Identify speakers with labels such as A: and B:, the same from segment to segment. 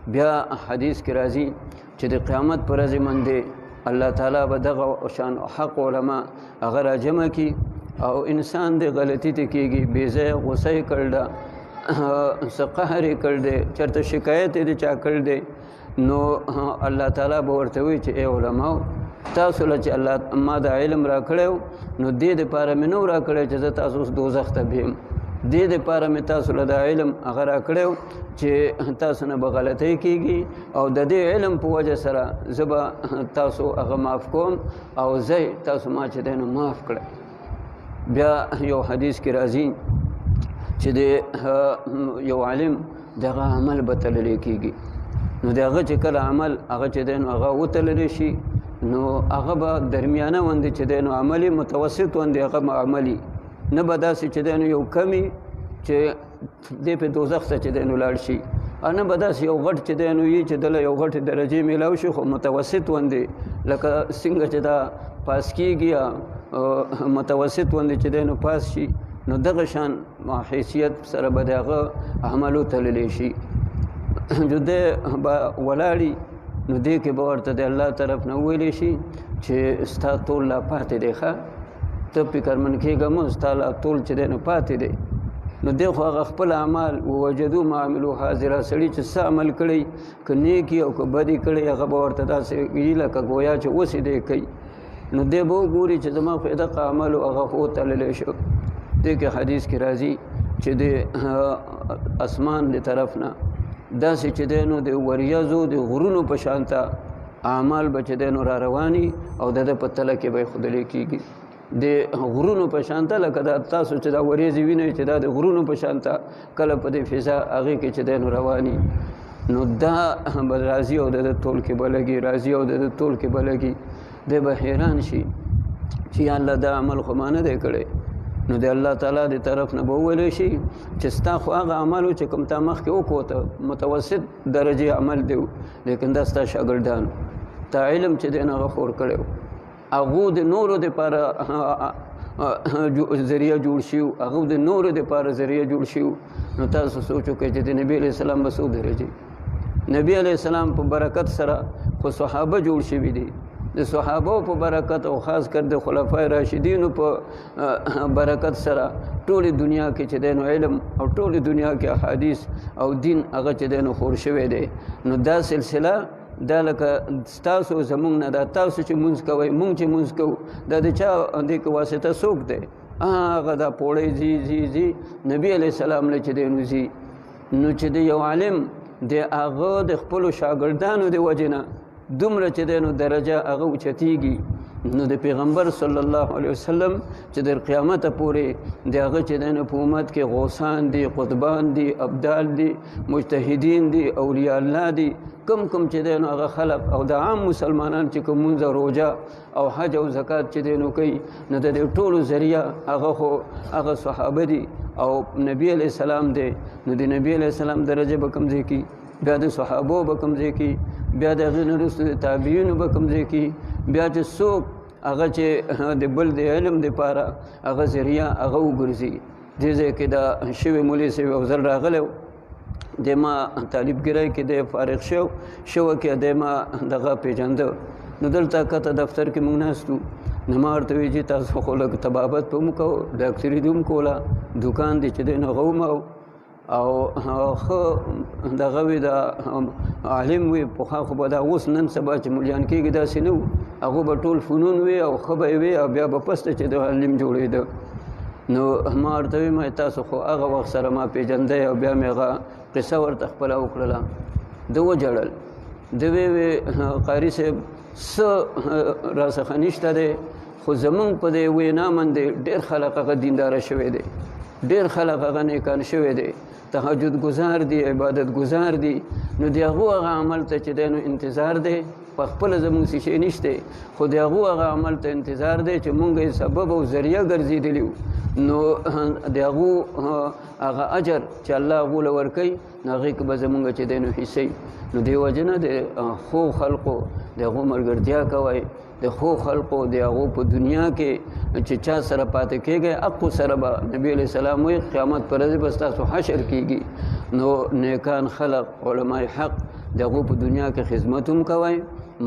A: بیا حدیث کې راځي چې د قیامت پر ورځ باندې الله تعالی به دغه شان حق علما هغه راجمع کی او انسان د غلطی ته کېږي بې ځایه غصه یې کړل ده څه قهر یې کړ دی چېرته شکایت یې د چا کړ دی نو الله تعالی به ورته وایي چې ای علماو تاسو له چې الله ما دا علم را کړی نو دې دپاره مې نه و را کړی چې زه تاسو اوس دوزخ ته بیم دې دپاره مې تاسو له دا علم هغه را کړی چې تاسو نه به غلطۍ کېږي او د دې علم په وجه سره زه به تاسو هغه معاف کوم او زه تاسو ما چې دی نو معاف کړی بیا یو حدیث کې راځي چې د یو عالم دغه عمل به تللی کېږي نو د هغه چې کله عمل هغه چې دی نو هغه وتللی شي نو هغه به درمیانه غوندې چې دی نو عملي متوسط غوندې هغه به عملي نه به داسې چې دی نو یو کمي چې دی پې دوزخ ته چې دی نو لاړ شي نه به داسې یو غټ چې دی نو وي چې دله یو غټې درجې میلاو شي خو متوسط غوندې لکه څنګه چې دا پاس کېږي یا متوسط غوندې چې دی نو پاس شي نو دغه شان حیثیت سره به د هغه عملو تللی شي جو دی به ولاړي نو دې کې به ورته د الله طرف نه وویلی شي چې ستا ټول لا پاتې دی ښه ته فکرمند کېږه مه ستا لا ټول چې دی نو پاتې دی نو دی خو هغه خپل اعمال ووجدو ما عملو حاضره سړي چې څه عمل کړی که نیکي او که بدي کړی هغه به ورته داسې وي لکه گویا چې اوس یې دی کوي نو دی به وګوري چې زما خو دغه عمل هغه خو وتللی شو دې کې حدیث کې راځي چې د اسمان د طرف نه داسې چې دی نو د وریځو د غرونو په شانته اعمال به چې دی نو را رواني او د ده په تله کې به یې ښودلی کېږي د غرونو په شانته لکه دا تاسو چې دا وریځې وینئ چې دا د غرونو په شانته کله په دې فضا هغې کې چې دی نو رواني نو دا به راځي او د ده تول کې به لګي راځي او د ده تول کې به لګي دی به حیران شي چې یا الله دا عمل خو ما نه دی کړی نو د الله تعالی د طرف نه به وویلی شي چې ستا خو هغه عمل و چې کوم تا مخکې وکړو ته متوسط درجې عمل دی لیکن دا ستا شاګردان تا علم چې دی نه هغه خور کړی و هغو د نورو دپاره ذریعه جوړ شي هغو د نورو دپاره ذریعه جوړ شي نو تاسو سوچ وکړئ چې د نبي علیه السلام به څو درجې نبي علیه السلام په برکت سره خو صحابه جوړ شوي دي د صحابو په برکت او خاص کر د خلفای راشدینو په برکت سره ټولې دنیا کې چې دی نو علم او ټولې دنیا کې احادیث او دین هغه چې دی نو خور شوی دی نو دا سلسله دا لکه ستاسو زمونږ نه دا تاسو چې مونځ کوئ مونږ چې مونځ کوو دا د چا دې کې واسطه څوک دی هغه دا پوړی ځي نبي علیه السلام له چې دی نو ځي نو چې د یو عالم د هغه د خپلو شاګردانو د وجې نه دومره چې دی نو درجه هغه اوچتېږي نو د پیغمبر صلی الله علیه وسلم چې در قیامت پورې د هغه چې دی نو په امت کې غوثان دي قطبان دي ابدال دي مجتهدین دي اولیاء الله دي کم چې دی نو هغه خلق او د عام مسلمانان چې کوم مونځ او روژه او حج او زکات چې دی نو کوي نو د دې ټولو ذریعه هغه خو هغه صحابه دي او نبی علیه السلام دی نو د نبی علیه السلام درجه به کوم ځای کې بیا د صحابو به کوم ځای کې بیا د هغې نه وروسته د تابعینو به کوم ځای کې بیا چې څوک هغه چې د بل د علم دپاره هغه ذریعه هغه وګرځي دې ځای کې دا شوی مولوي صاحب یو ځل راغلی د ما طالبګرۍ کې د فارغ شوه کې د ما دغه پېژانده نو دلته کته دفتر کې موږ ناست وو نو ما ورته ویل چې تاسو خو لږ طبابت به مو کوو ډاکټري دې هم کوله دوکان دی چې دی نو هغه هم او ښه دغه وي د عالم وي پخوا خو به دا اوس نن سبا چې ملیان کېږي داسې نه وو هغو به ټول فنون وي او ښه به یې وي او بیا به پسته چې د عالم جوړېده نو ما ورته ویم تاسو خو هغه وخت سره ما پېژندی او بیا مې هغه قصه ورته خپله وکړله ده وجړل ده وی قاري صاحب څه راڅخه نشته دی خو زمونږ په دې وینا باندې ډېر خلک هغه دینداره شوی دی ډېر خلک هغه نیکان شوی دی تهجد گزار دي عبادت گزار دي نو د هغو هغه عمل ته چې دی نو انتظار دی په خپله زمونږ څه شی نشته خو د هغو هغه عمل ته انتظار دی چې مونږ یې سبب او ذریعه ګرځېدلي وو نو د هغو هغه اجر چې الله هغو له ورکوي نو هغې کې به زمونږ چې دی نو حصه نو دې وجه نه د ښو خلقو د هغو ملګرتیا کوئ د ښو خلقو د هغو په دنیا کې چې چا سره پاتې کېږئ حقو سره به نبي علیه السلام وایي قیامت پر ورځ به ستاسو حشر کېږي نو نیکان خلق علماء حق دغه په دنیا کې خدمت هم کوئ،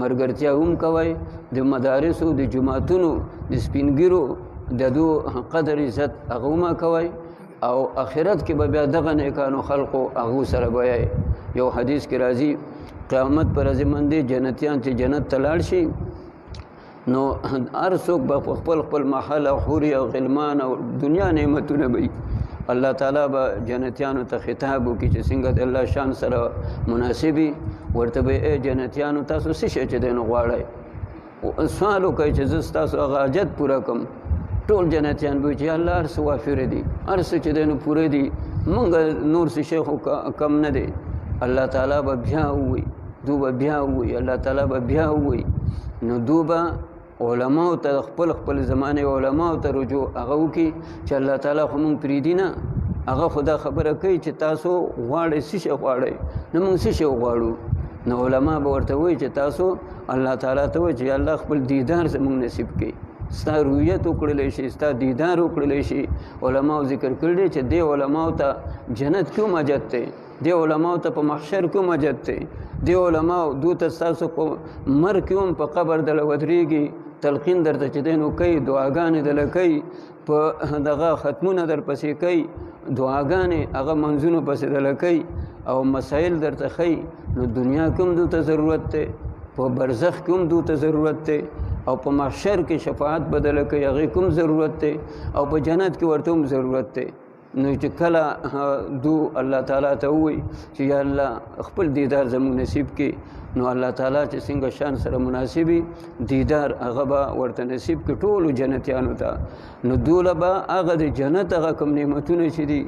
A: مرګرتیا هم کوئ، د مدارسو د جماعتونو د سپینګیرو د دو قدر عزت هغه هم کوئ، او آخرت کې به بیا دغه نیکانو خلقو هغو سره بیایي. یو حدیث کې راځي قیامت پر ورځ باندې جنتیان چې جنت ته لاړ شي نو هر څوک به په خپل خپل محل او حوري او غلمان او دنیا نعمتونه وي. الله تعالی به جنتیانو ته خطاب وکړي چې څنګه د الله شان سره مناسبي، ورته به ای جنتیانو تاسو څه شی چې دی نو غواړئ، سوال وکړئ چې زه ستاسو هغه حاجت پوره کړم. ټول جنتیان به چې الله هر څه وافر دي، هر څه چې دی نو پوره دي، مونږ نور څه شی خو کم نه دی. الله تعالی به بیا ووایي، دو به بیا ووایي، الله تعالی به بیا ووایي. نو دو به علماء ته خپل خپل زمانه علماء ته رجوع هغه وکړي چې الله تعالی خو مونږ پرېږدي نه، هغه خدا خبره کوي چې تاسو غواړئ څه شی غواړئ، نو مونږ څه شی غواړو. نو علما به ورته وایي چې تاسو الله تعالی ته وایي چې الله خپل دیدار زمونږ نصیب کړي، ستا رویت وکړلی شي، ستا دیدار وکړلی شي. علماء ذکر کړی چې دې علماء ته جنت کوم اجت دی، دې علماء ته په محشر کوم اجت دی، دې علماء دو ته ستاسو په مرګ کې هم په قبر دله ودرېږي، تلقین درته چې دی نو کوي، دعاګانې دله کوي، په دغه ختمونه در پسې کوي، دعاګانې هغه منځونو پسې دله کوي او مسایل درته ښیي. نو دنیا کې هم دو ته ضرورت دی، په برزخ کې هم دو ته ضرورت دی، او په محشر کې شفاعت بدله کوي هغې کوم ضرورت دی، او په جنت کې ورته هم ضرورت دی. نو چې کله دو الله تعالی ته ووایي چې یا الله خپل دیدار زموږ نصیب کړي، نو الله تعالی چې څنګه شان سره مناسبي دیدار هغه به ورته نصیب کړي ټولو جنتیانو ته. نو دوله به هغه د جنت هغه کوم نعمتونه چې دي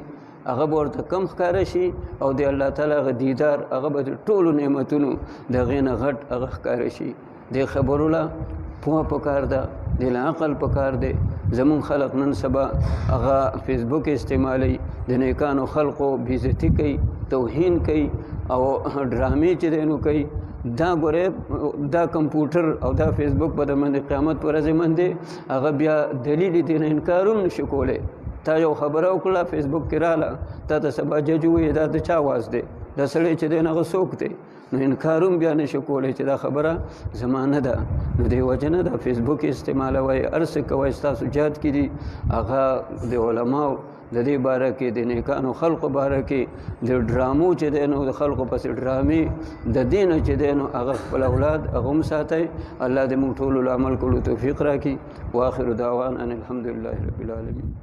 A: هغه به ورته کم ښکاره شي، او د الله تعالی هغه دیدار هغه به د ټولو نعمتونو د هغې نه غټ هغه ښکاره شي. دې خبرو له پوهه پکار ده، دې له عقل پکار دی. زمون خلق نن سبا هغه فیسبوک استعمالوي، د نیکانو خلقو بېعزتي کوي، توهین کوي، او ډرامې چې دی نو کوي. دا ګورې دا کمپیوټر او دا فیسبوک به د باندې قیامت په ورځې باندې هغه بیا دلیل دې نه انکار هم نشي کولی. تا یو خبره وکړه فیسبوک کې راله، تا ته سبا جج ووایي دا د چا آواز دی، دا سړی چې دی هغه څوک دی، نو انکار هم بیا نشي کولی چې دا خبره زما نه ده. نو دې وجه نه دا فیسبوک استعمالوئ، هر څه کوئ ستاسو جهاد کې دي هغه د علماو د دې باره کې، د نیکانو خلقو باره کې، د ډرامو چې دی نو د خلقو پسې ډرامې د دې نه چې دی نو هغه خپل اولاد هغه هم ساتئ. الله دې موږ ټولو له عمل کولو توفیق راکړي. واخر دعوانا ان الحمدلله رب العالمین.